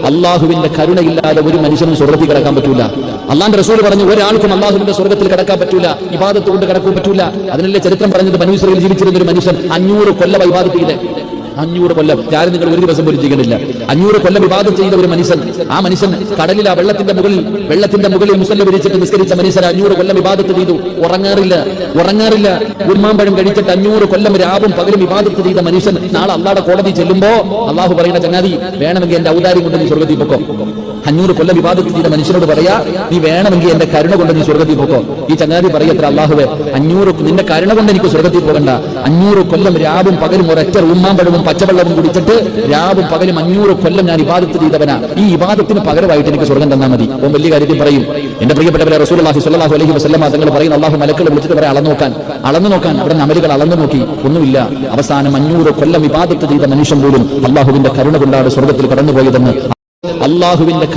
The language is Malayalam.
അള്ളാഹുവിന്റെ കരുണയില്ലാതെ ഒരു മനുഷ്യനും സ്വർഗ്ഗത്തിൽ കിടക്കാൻ പറ്റൂല. അള്ളാന്റെ റസൂൽ പറഞ്ഞു, ഒരാൾക്കും അള്ളാഹുവിന്റെ സ്വർഗ്ഗത്തിൽ കിടക്കാൻ പറ്റൂല, ഇബാദത്ത് കൊണ്ട് കിടക്കാൻ പറ്റൂല. അതിനല്ലേ ചരിത്രം പറഞ്ഞത്, ബനൂ ഇസ്രായേലിൽ ജീവിച്ചിരുന്ന ഒരു മനുഷ്യൻ 500 കൊല്ലം ഇബാദത്ത് ചെയ്ത് 500 കൊല്ലം. ഞാനും നിങ്ങൾ ഒരു ദിവസം പോലും ചെയ്യണില്ല. 500 കൊല്ലം ഇബാദത്ത് ചെയ്ത ഒരു മനുഷ്യൻ, ആ മനുഷ്യൻ കടലിൽ ആ വെള്ളത്തിന്റെ മുകളിൽ മുസല്ല വിരിച്ചിട്ട് നിസ്കരിച്ച മനുഷ്യൻ 500 കൊല്ലം ഇബാദത്ത് ചെയ്തു. ഉറങ്ങാറില്ല. ഉർമാമ്പഴം കഴിച്ചിട്ട് 500 കൊല്ലം രാവും പകലും ഇബാദത്ത് ചെയ്ത മനുഷ്യൻ നാളെ അള്ളാഹുടെ കോടതി ചെല്ലുമ്പോ അള്ളാഹു പറയുന്ന, ചങ്ങാതി വേണമെങ്കിൽ എന്റെ ഔദാര്യം കൊണ്ട് നീ സ്വർഗ്ഗത്തിൽ പൊക്കോ. 500 കൊല്ലം ഇബാദത്ത് ചെയ്ത മനുഷ്യനോട് പറയാ, നീ വേണമെങ്കിൽ എന്റെ കരുണ കൊണ്ട് നീ സ്വർഗ്ഗത്തിൽ പൊക്കോ. ഈ ചങ്ങാതി പറയത്ര, അള്ളാഹുവേ 500 നിന്റെ കരുണ കൊണ്ട് എനിക്ക് സ്വർഗ്ഗത്തിൽ പോകണ്ട. 500 കൊല്ലം രാവും പകലും ഒരൊറ്റ ഉമ്മാമ്പഴവും പച്ചവെള്ളവും കുടിച്ചിട്ട് രാവും പകലും 500 കൊല്ലം ഞാൻ ഇബാദത്ത് ചെയ്തവനാ. ഈ ഇബാദത്തിന് പകരമായിട്ട് എനിക്ക് സ്വർഗ്ഗം തന്നാൽ മതി. ഓൻ വലിയ കാര്യത്തിൽ പറയും. എന്റെ പ്രിയപ്പെട്ടവരെ, റസൂലുള്ളാഹി സ്വല്ലല്ലാഹു അലൈഹി വസല്ലം തങ്ങൾ പറയുന്ന, അള്ളാഹു മലക്കുകളെ വിളിച്ചിട്ട് പറയാം, അളന്നു നോക്കാൻ. അവിടെ അമലുകൾ അളന്നു നോക്കി, ഒന്നുമില്ല. അവസാനം 500 കൊല്ലം ഇബാദത്ത് ചെയ്ത മനുഷ്യൻ പോലും അള്ളാഹുവിന്റെ കരുണ കൊണ്ടാണ് സ്വർഗ്ഗത്തിൽ കടന്നുപോയതെന്ന്. അള്ളാഹുവിന്റെ